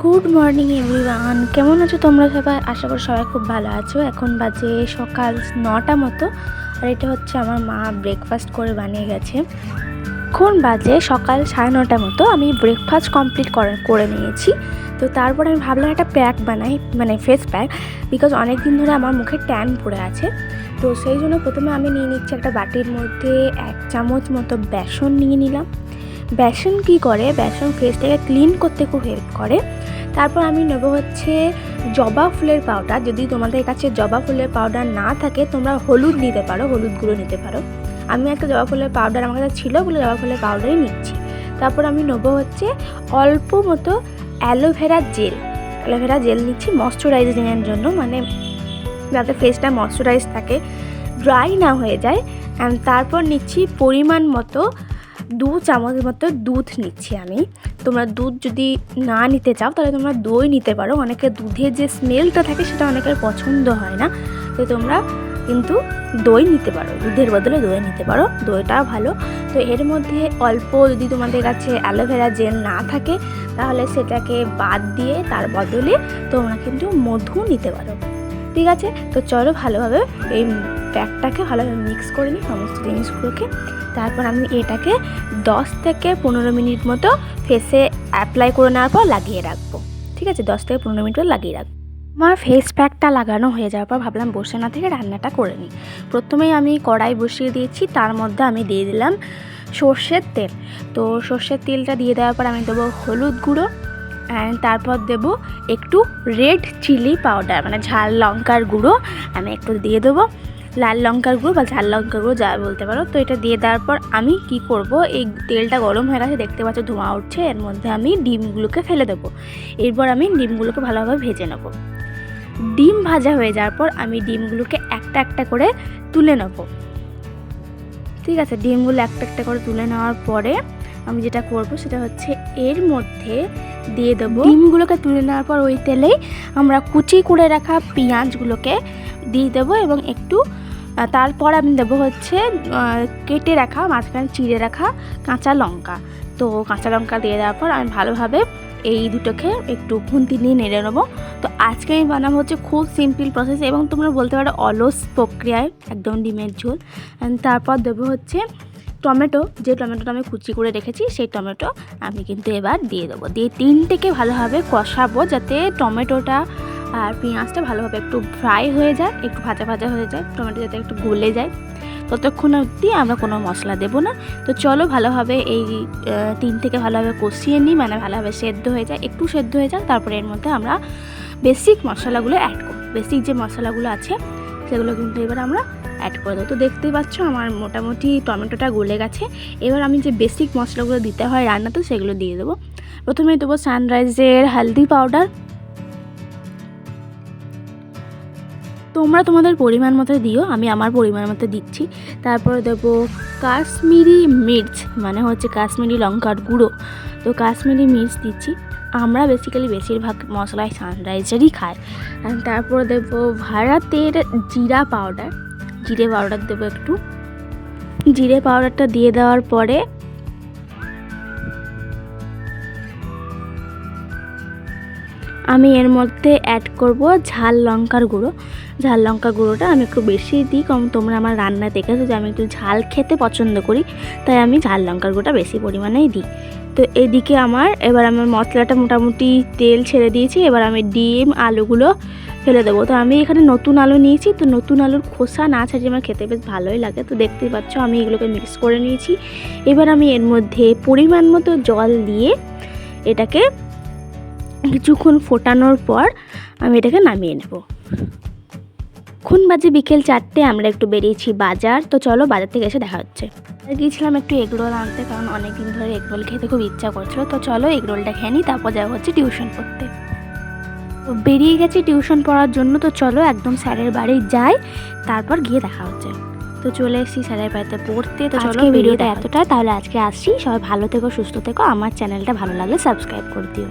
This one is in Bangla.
গুড মর্নিং এভরিওয়ান, কেমন আছো তোমরা সবাই? আশা করি সবাই খুব ভালো আছো। এখন বাজে সকাল 9টা মতো, আর এটা হচ্ছে আমার মা ব্রেকফাস্ট করে বানিয়ে গেছে। এখন বাজে সকাল 9:30 মতো। আমি ব্রেকফাস্ট কমপ্লিট করে নিয়েছি। তো তারপর আমি ভাবলাম একটা প্যাক বানাই, মানে ফেস প্যাক, বিকজ অনেক দিন ধরে আমার মুখে ট্যান পড়ে আছে। তো সেই জন্য প্রথমে আমি নিয়ে নিচ্ছি একটা বাটির মধ্যে 1 চামচ মতো বেসন নিয়ে নিলাম। বেসন কী করে, বেসন ফেসটাকে ক্লিন করতে খুব হেল্প করে। তারপর আমি নেব হচ্ছে জবা ফুলের পাউডার। যদি তোমাদের কাছে জবা ফুলের পাউডার না থাকে তোমরা হলুদ নিতে পারো, হলুদ গুঁড়ো নিতে পারো। আমি একটা জবা ফুলের পাউডার আমার কাছে ছিল বলে জবা ফুলের পাউডারই নিচ্ছি। তারপর আমি নেব হচ্ছে অল্প মতো অ্যালোভেরা জেল নিচ্ছি ময়শ্চারাইজিংয়ের জন্য, মানে যাতে ফেসটা ময়শ্চারাইজ থাকে, ড্রাই না হয়ে যায়। অ্যান্ড তারপর নিচ্ছি পরিমাণ মতো 2 চামচ মতো দুধ নিচ্ছি আমি। তোমরা দুধ যদি না নিতে চাও তাহলে তোমরা দই নিতে পারো। অনেকের দুধের যে স্মেলটা থাকে সেটা অনেকের পছন্দ হয় না, তো তোমরা কিন্তু দই নিতে পারো, দুধের বদলে দই নিতে পারো, দইটাও ভালো। তো এর মধ্যে অল্প, যদি তোমাদের কাছে অ্যালোভেরা জেল না থাকে তাহলে সেটাকে বাদ দিয়ে তার বদলে তোমরা কিন্তু মধু নিতে পারো। ঠিক আছে, তো চলো ভালোভাবে এই প্যাকটাকে ভালোভাবে মিক্স করে নিই সমস্ত জিনিসগুলোকে। তারপর আমি এটাকে 10 থেকে 15 মিনিট মতো ফেসে অ্যাপ্লাই করে নেওয়ার পর লাগিয়ে রাখবো। ঠিক আছে, 10 থেকে 15 মিনিট পর লাগিয়ে রাখবো। আমার ফেস প্যাকটা লাগানো হয়ে যাওয়ার পর ভাবলাম বসে না থেকে রান্নাটা করে নিই। প্রথমেই আমি কড়াই বসিয়ে দিয়েছি, তার মধ্যে আমি দিয়ে দিলাম সর্ষের তেল। তো সর্ষের তেলটা দিয়ে দেওয়ার পর আমি দেবো হলুদ গুঁড়ো, অ্যান্ড তারপর দেবো একটু রেড চিলি পাউডার, মানে ঝাল লঙ্কার গুঁড়ো আমি একটু দিয়ে দেবো, লাল লঙ্কার গুঁড়ো বা ঝাল লঙ্কার গুঁড়ো যা বলতে পারো। তো এটা দিয়ে দেওয়ার পর আমি কি করব, এই তেলটা গরম হয়ে গেছে, দেখতে পাচ্ছ ধোঁয়া উঠছে, এর মধ্যে আমি ডিমগুলোকে ফেলে দেবো। এরপর আমি ডিমগুলোকে ভালোভাবে ভেজে নেব। ডিম ভাজা হয়ে যাওয়ার পর আমি ডিমগুলোকে একটা একটা করে তুলে নেব। ঠিক আছে, ডিমগুলো একটা একটা করে তুলে নেওয়ার পরে আমি যেটা করব সেটা হচ্ছে এর মধ্যে দিয়ে দেবো ডিমগুলোকে তুলে নেওয়ার পর ওই তেলেই আমরা কুচি করে রাখা পেঁয়াজগুলোকে দিয়ে দেবো, এবং একটু তারপর আমি দেবো হচ্ছে কেটে রাখা, মাঝখানে চিড়ে রাখা কাঁচা লঙ্কা। তো কাঁচা লঙ্কা দিয়ে দেওয়ার পর আমি ভালোভাবে এই দুটোকে একটু খুন্তি নিয়ে নেড়ে নেবো। তো আজকে আমি বানাবো হচ্ছে খুব সিম্পল প্রসেস, এবং তোমরা বলতে পারো অলস প্রক্রিয়ায় একদম ডিমের ঝোল। তারপর দেবো হচ্ছে টমেটো, যে টমেটোটা আমি কুচি করে রেখেছি সেই টমেটো আমি কিন্তু এবার দিয়ে দেবো। দিয়ে তিনটেকে ভালোভাবে কষাবো যাতে টমেটোটা আর পেঁয়াজটা ভালোভাবে একটু ফ্রাই হয়ে যায়, একটু ভাজা ভাজা হয়ে যায়, টমেটো যাতে একটু গলে যায়। ততক্ষণ অবধি আমরা কোনো মশলা দেবো না। তো চলো ভালোভাবে এই তিনটেকে ভালোভাবে কষিয়ে নিই, মানে ভালোভাবে সেদ্ধ হয়ে যায়, একটু সেদ্ধ হয়ে যায়। তারপরে এর মধ্যে আমরা বেসিক মশলাগুলো অ্যাড করব। বেসিক যে মশলাগুলো আছে সেগুলো কিন্তু এবার আমরা অ্যাড করে দেবো। তো দেখতেই পাচ্ছ আমার মোটামুটি টমেটোটা গলে গেছে। এবার আমি যে বেসিক মশলাগুলো দিতে হয় রান্নাতে সেগুলো দিয়ে দেবো। প্রথমে দেবো সানরাইজের হলদি পাউডার, তোমরা তোমাদের পরিমাণ মতো দিও, আমি আমার পরিমাণ মতো দিচ্ছি। তারপরে দেবো কাশ্মীরি মির্চ, মানে হচ্ছে কাশ্মীরি লঙ্কার গুঁড়ো। তো কাশ্মীরি মির্চ দিচ্ছি, আমরা বেসিক্যালি বেশিরভাগ মশলায় সানরাইজারই খাই। তারপরে দেবো ভারতের জিরে পাউডার দেবো একটু। জিরে পাউডারটা দিয়ে দেওয়ার পরে আমি এর মধ্যে অ্যাড করব ঝাল লঙ্কার গুঁড়োটা আমি একটু বেশি দিই, কারণ তোমরা আমার রান্না দেখেছো যে আমি একটু ঝাল খেতে পছন্দ করি, তাই আমি ঝাল লঙ্কার গুঁড়োটা বেশি পরিমাণেই দিই। তো এদিকে এবার আমার মশলাটা মোটামুটি তেল ছেড়ে দিয়েছি। এবার আমি ডিম আলুগুলো ফেলে দেবো। তো আমি এখানে নতুন আলু নিয়েছি, তো নতুন আলুর খোসা না ছাড়িয়ে আমার খেতে বেশ ভালোই লাগে। তো দেখতেই পাচ্ছ আমি এগুলোকে মিক্স করে নিয়েছি। এবার আমি এর মধ্যে পরিমাণ মতো জল দিয়ে এটাকে কিছুক্ষণ ফোটানোর পর আমি এটাকে নামিয়ে নেব। এখন বাজে বিকেল 4টে, আমরা একটু বেরিয়েছি বাজার। তো চলো বাজার থেকে এসে দেখা হচ্ছে। গিয়েছিলাম একটু এগরোল আনতে, কারণ অনেকদিন ধরে এগরোল খেতে খুব ইচ্ছা করছিলো। তো চলো এগরোলটা খেয়ে নিই, তারপর যাওয়া হচ্ছে টিউশন পড়তে। তো বেরিয়ে গেছি টিউশন পড়ার জন্য। তো চলো একদম স্যারের বাড়ি যাই, তারপর গিয়ে দেখা হচ্ছে। তো চলে এসেছি স্যারের বাড়িতে পড়তে। তো চলো ভিডিওটা এতটাই, তাহলে আজকে আসছি। সবাই ভালো থেকো, সুস্থ থেকো। আমার চ্যানেলটা ভালো লাগলে সাবস্ক্রাইব করে দিও।